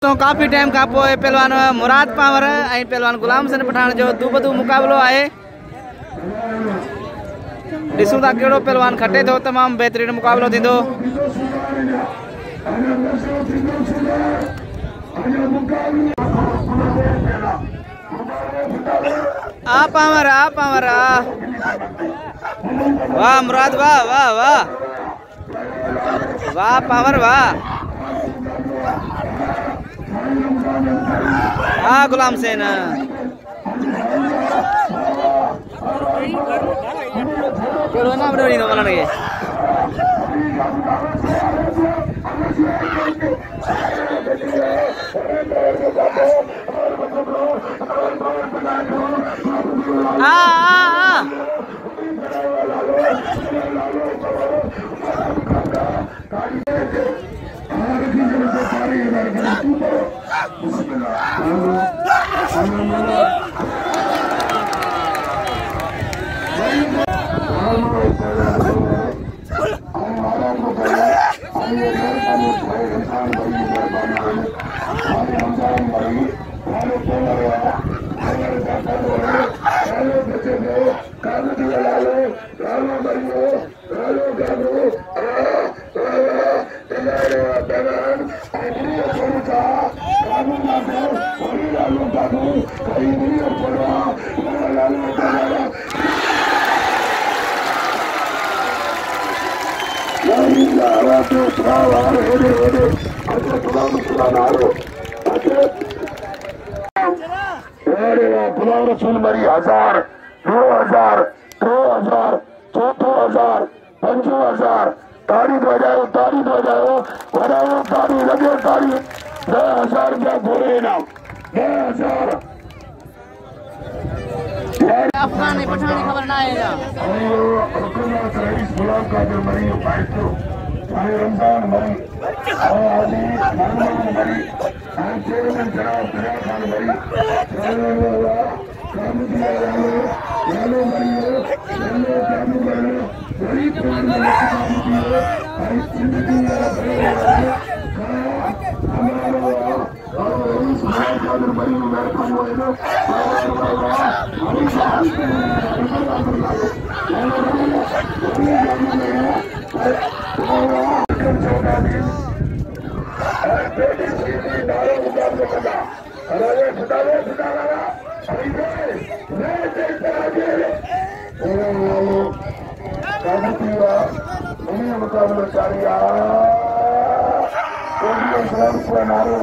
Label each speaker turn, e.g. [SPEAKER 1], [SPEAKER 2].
[SPEAKER 1] तो काफ़ी टाइम का पोइ पहलवान मुराद पावर ऐं पहलवान गुलाम हसन पठान जो दूबदू मुक़ाबिलो आहे। ॾिसूं था कहिड़ो पहलवान खटे थो। तमामु बहितरीन मुक़ाबिलो थींदो। आ पावर वाह मुराद वाह वाह वाह वाह पावर वाह। हाँ गुलाम सेन केड़ो नाम ॾिनो ईंदो मलण खे।
[SPEAKER 2] मरी 1000 2000 3000 4000 5000 ताड़ी बजाओ बढ़ाओ ताड़ी लगे ताड़ी 10,000 रुपया घोड़े इनाम 10,000
[SPEAKER 1] अफगान पठानी खबर ना आएगा।
[SPEAKER 2] गुलाम कादिर मरी फाइटो रमजान मरी आदि महमूद मरी चेयरमैन जनाब दरिया खान मरी नारो